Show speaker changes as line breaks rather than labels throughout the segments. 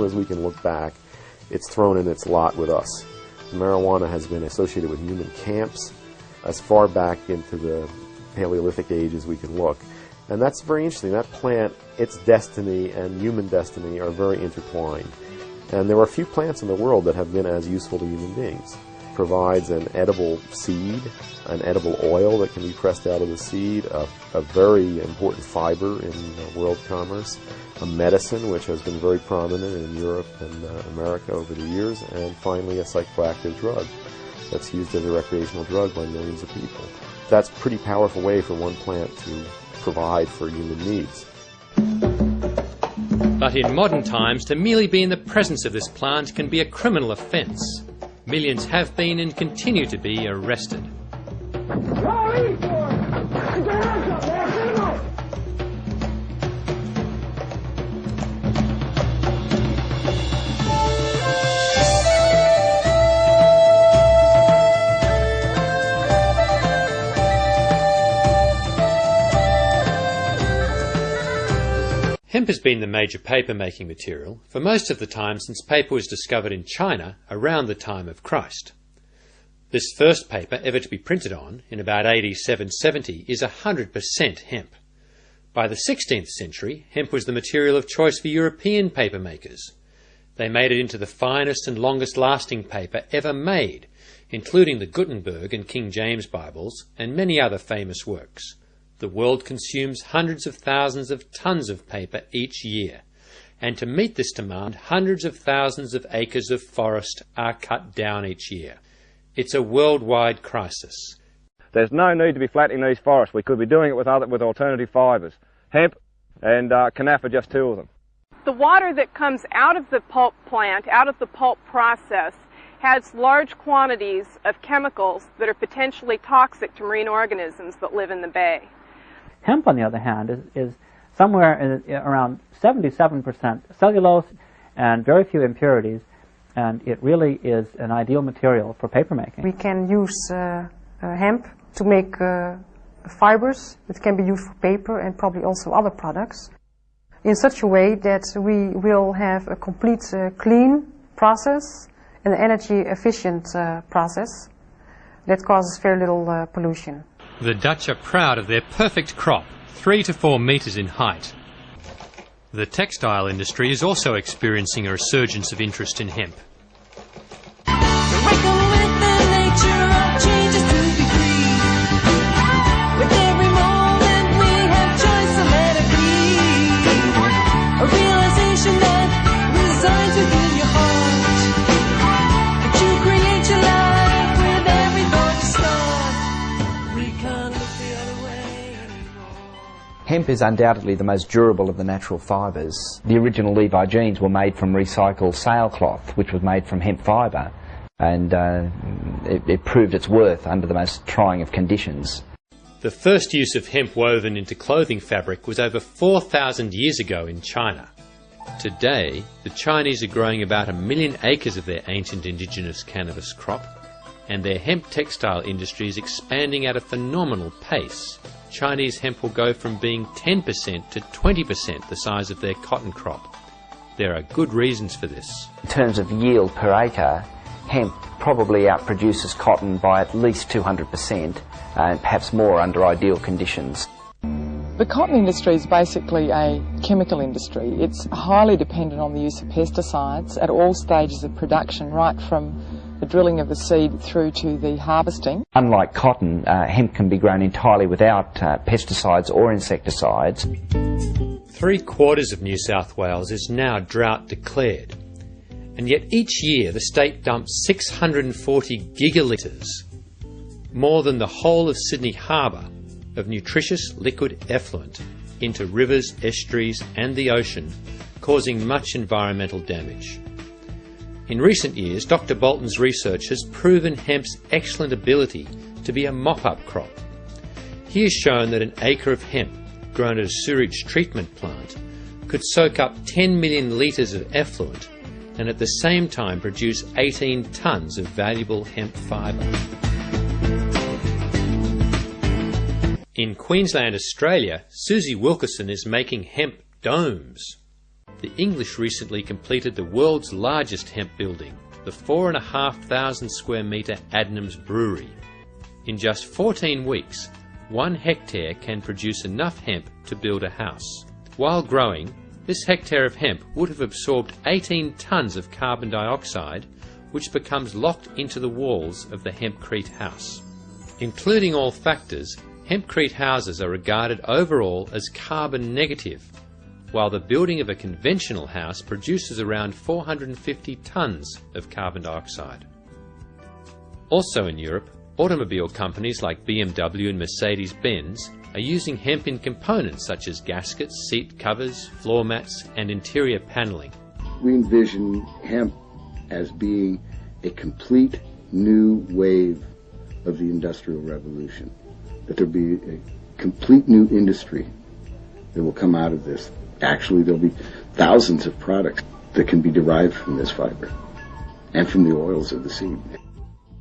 long as we can look back, it's thrown in its lot with us. Marijuana has been associated with human camps as far back into the Paleolithic age as we can look. And that's very interesting. That plant, its destiny and human destiny are very intertwined. And there are few plants in the world that have been as useful to human beings. It provides an edible seed, an edible oil that can be pressed out of the seed, a very important fiber in world commerce, a medicine which has been very prominent in Europe and America over the years, and finally a psychoactive drug that's used as a recreational drug by millions of people. That's a pretty powerful way for one plant to provide for human needs.
But in modern times, to merely be in the presence of this plant can be a criminal offence. Millions have been and continue to be arrested. Hemp has been the major paper-making material for most of the time since paper was discovered in China around the time of Christ. This first paper ever to be printed on, in about AD 770, is 100% hemp. By the 16th century, hemp was the material of choice for European paper makers. They made it into the finest and longest-lasting paper ever made, including the Gutenberg and King James Bibles and many other famous works. The world consumes hundreds of thousands of tons of paper each year, and to meet this demand, hundreds of thousands of acres of forest are cut down each year. It's a worldwide crisis.
There's no need to be flattening these forests. We could be doing it with alternative fibres. Hemp and canaff are just two of them.
The water that comes out of the pulp plant, out of the pulp process, has large quantities of chemicals that are potentially toxic to marine organisms that live in the bay.
Hemp, on the other hand, is somewhere around 77% cellulose and very few impurities, and it really is an ideal material for papermaking.
We can use hemp to make fibers that can be used for paper and probably also other products in such a way that we will have a complete clean process and an energy efficient process that causes very little pollution.
The Dutch are proud of their perfect crop, 3 to 4 metres in height. The textile industry is also experiencing a resurgence of interest in hemp.
Hemp is undoubtedly the most durable of the natural fibres. The original Levi jeans were made from recycled sailcloth, which was made from hemp fibre, and it proved its worth under the most trying of conditions.
The first use of hemp woven into clothing fabric was over 4,000 years ago in China. Today, the Chinese are growing about 1 million acres of their ancient indigenous cannabis crop, and their hemp textile industry is expanding at a phenomenal pace. Chinese hemp will go from being 10% to 20% the size of their cotton crop. There are good reasons for this.
In terms of yield per acre, hemp probably outproduces cotton by at least 200%, and perhaps more under ideal conditions.
The cotton industry is basically a chemical industry. It's highly dependent on the use of pesticides at all stages of production, right from the drilling of the seed through to the harvesting.
Unlike cotton, hemp can be grown entirely without pesticides or insecticides.
3/4 of New South Wales is now drought declared, and yet each year the state dumps 640 gigalitres, more than the whole of Sydney Harbour, of nutritious liquid effluent into rivers, estuaries and the ocean, causing much environmental damage. In recent years, Dr. Bolton's research has proven hemp's excellent ability to be a mop-up crop. He has shown that an acre of hemp grown at a sewage treatment plant could soak up 10 million litres of effluent and at the same time produce 18 tonnes of valuable hemp fibre. In Queensland, Australia, Susie Wilkerson is making hemp domes. the English recently completed the world's largest hemp building, the 4,500 square metre Adnams Brewery. In just 14 weeks, 1 hectare can produce enough hemp to build a house. While growing, this hectare of hemp would have absorbed 18 tonnes of carbon dioxide, which becomes locked into the walls of the hempcrete house. Including all factors, hempcrete houses are regarded overall as carbon negative, while the building of a conventional house produces around 450 tonnes of carbon dioxide. Also in Europe, automobile companies like BMW and Mercedes-Benz are using hemp in components such as gaskets, seat covers, floor mats and interior panelling.
We envision hemp as being a complete new wave of the Industrial Revolution, that there'll be a complete new industry that will come out of this. Actually, there'll be thousands of products that can be derived from this fiber and from the oils of the seed.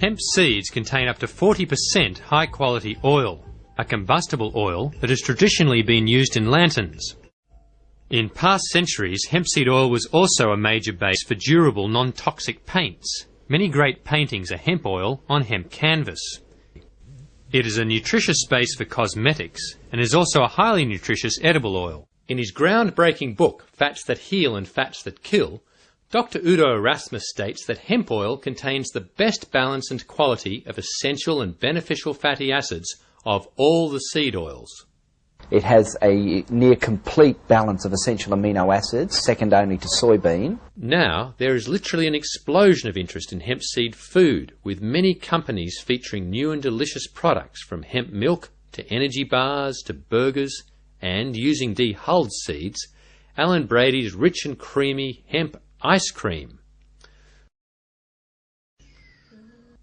Hemp seeds contain up to 40% high-quality oil, a combustible oil that has traditionally been used in lanterns. In past centuries, hemp seed oil was also a major base for durable, non-toxic paints. Many great paintings are hemp oil on hemp canvas. It is a nutritious base for cosmetics and is also a highly nutritious edible oil. In his groundbreaking book, Fats That Heal and Fats That Kill, Dr. Udo Erasmus states that hemp oil contains the best balance and quality of essential and beneficial fatty acids of all the seed oils.
It has a near complete balance of essential amino acids, second only to soybean.
Now, there is literally an explosion of interest in hemp seed food, with many companies featuring new and delicious products from hemp milk to energy bars to burgers, and using dehulled seeds, Alan Brady's rich and creamy hemp ice cream.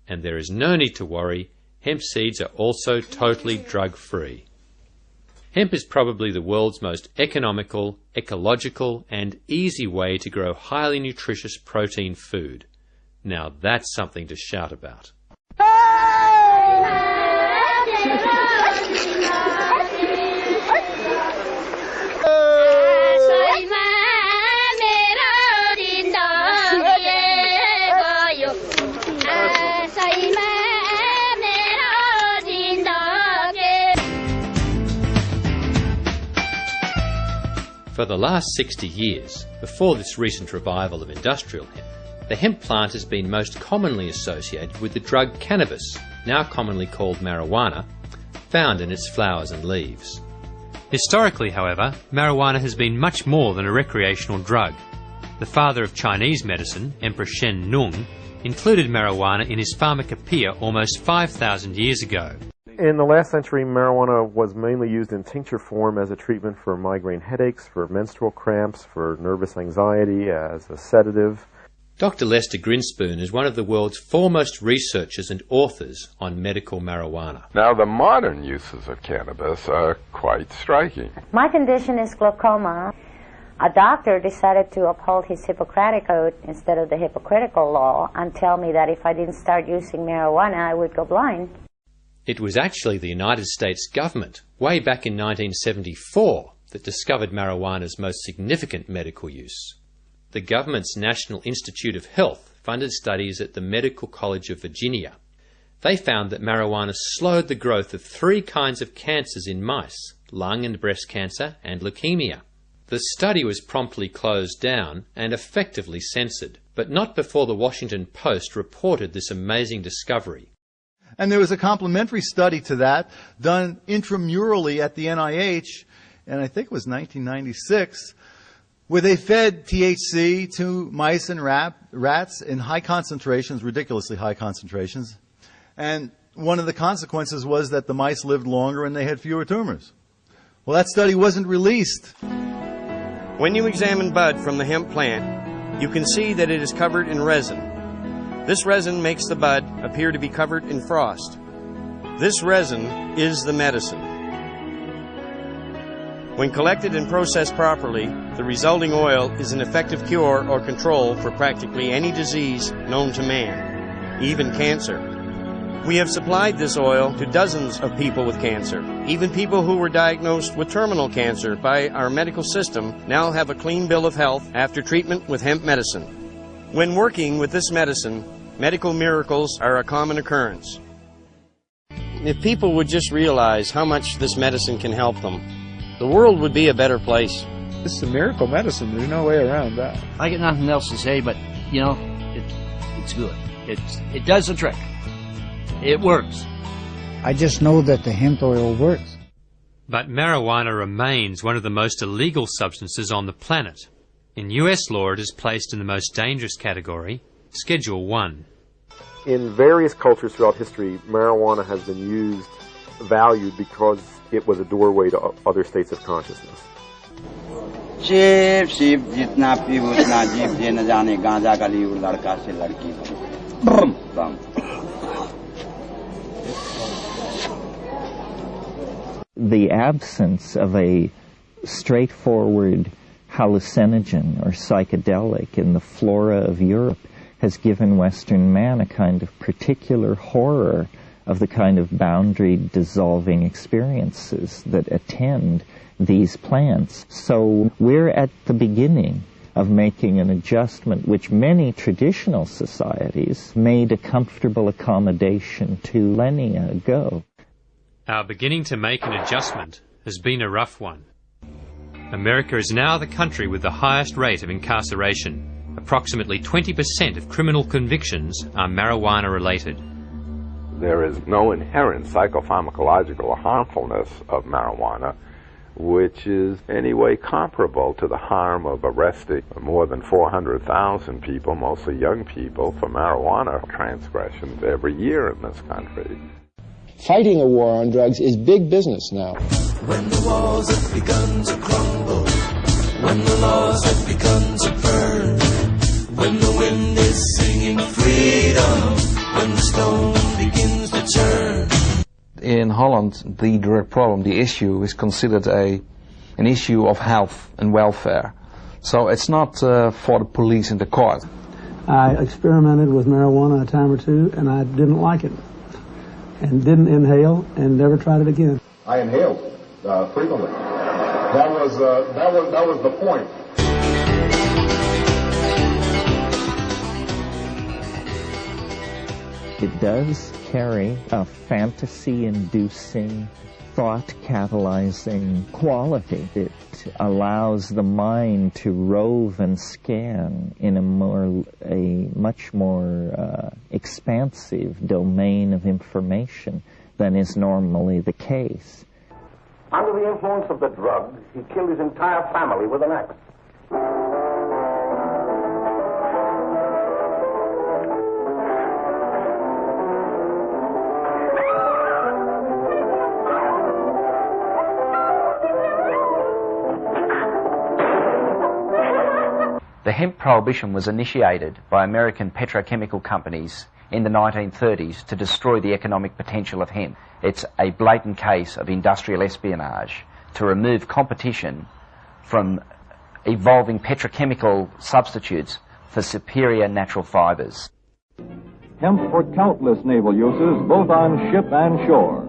And there is no need to worry, hemp seeds are also totally drug-free. Hemp is probably the world's most economical, ecological and easy way to grow highly nutritious protein food. Now that's something to shout about. For the last 60 years, before this recent revival of industrial hemp, the hemp plant has been most commonly associated with the drug cannabis, now commonly called marijuana, found in its flowers and leaves. Historically, however, marijuana has been much more than a recreational drug. The father of Chinese medicine, Emperor Shen Nung, included marijuana in his pharmacopoeia almost 5,000 years ago.
In the last century, marijuana was mainly used in tincture form as a treatment for migraine headaches, for menstrual cramps, for nervous anxiety, as a sedative.
Dr. Lester Grinspoon is one of the world's foremost researchers and authors on medical marijuana.
Now, the modern uses of cannabis are quite striking.
My condition is glaucoma. A doctor decided to uphold his Hippocratic oath instead of the hypocritical law and tell me that if I didn't start using marijuana, I would go blind.
It was actually the United States government, way back in 1974, that discovered marijuana's most significant medical use. The government's National Institute of Health funded studies at the Medical College of Virginia. They found that marijuana slowed the growth of 3 kinds of cancers in mice: lung and breast cancer and leukemia. The study was promptly closed down and effectively censored, but not before the Washington Post reported this amazing discovery.
And there was a complementary study to that done intramurally at the NIH, and I think it was 1996, where they fed THC to mice and rats in high concentrations, ridiculously high concentrations. And one of the consequences was that the mice lived longer and they had fewer tumors. Well, that study wasn't released.
When you examine bud from the hemp plant, you can see that it is covered in resin. This resin makes the bud appear to be covered in frost. This resin is the medicine. When collected and processed properly, the resulting oil is an effective cure or control for practically any disease known to man, even cancer. We have supplied this oil to dozens of people with cancer. Even people who were diagnosed with terminal cancer by our medical system now have a clean bill of health after treatment with hemp medicine. When working with this medicine, medical miracles are a common occurrence. If people would just realize how much this medicine can help them, the world would be a better place.
This is a miracle medicine. There's no way around that.
I got nothing else to say, but, you know, it's good. It does the trick. It works.
I just know that the hemp oil works.
But marijuana remains one of the most illegal substances on the planet. In US law, it is placed in the most dangerous category, Schedule 1.
In various cultures throughout history, marijuana has been valued because it was a doorway to other states of consciousness.
The absence of a straightforward hallucinogen or psychedelic in the flora of Europe has given Western man a kind of particular horror of the kind of boundary-dissolving experiences that attend these plants. So we're at the beginning of making an adjustment which many traditional societies made a comfortable accommodation to millennia ago.
Our beginning to make an adjustment has been a rough one. America is now the country with the highest rate of incarceration. Approximately 20% of criminal convictions are marijuana-related.
There is no inherent psychopharmacological harmfulness of marijuana, which is anyway comparable to the harm of arresting more than 400,000 people, mostly young people, for marijuana transgressions every year in this country.
Fighting a war on drugs is big business now.
When the walls have begun to crumble, when the laws have begun to burn, when the wind is singing freedom, when the stone begins to turn.
In Holland, the drug problem, the issue, is considered an issue of health and welfare. So it's not for the police and the court.
I experimented with marijuana a time or two, and I didn't like it, and didn't inhale, and never tried it again.
I inhaled frequently. That was the point.
It does carry a fantasy-inducing, thought-catalyzing quality. It allows the mind to rove and scan in a much more expansive domain of information than is normally the case.
Under the influence of the drug, he killed his entire family with an axe.
The hemp prohibition was initiated by American petrochemical companies in the 1930s to destroy the economic potential of hemp. It's a blatant case of industrial espionage to remove competition from evolving petrochemical substitutes for superior natural fibers.
Hemp for countless naval uses, both on ship and shore.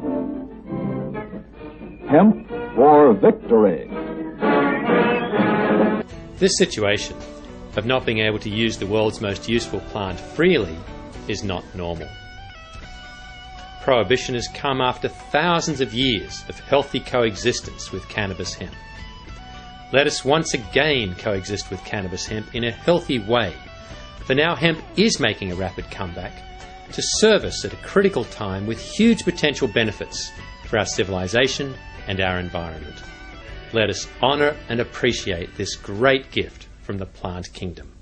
Hemp for victory.
This situation of not being able to use the world's most useful plant freely is not normal. Prohibition has come after thousands of years of healthy coexistence with cannabis hemp. Let us once again coexist with cannabis hemp in a healthy way, for now hemp is making a rapid comeback to serve us at a critical time with huge potential benefits for our civilization and our environment. Let us honour and appreciate this great gift from the plant kingdom.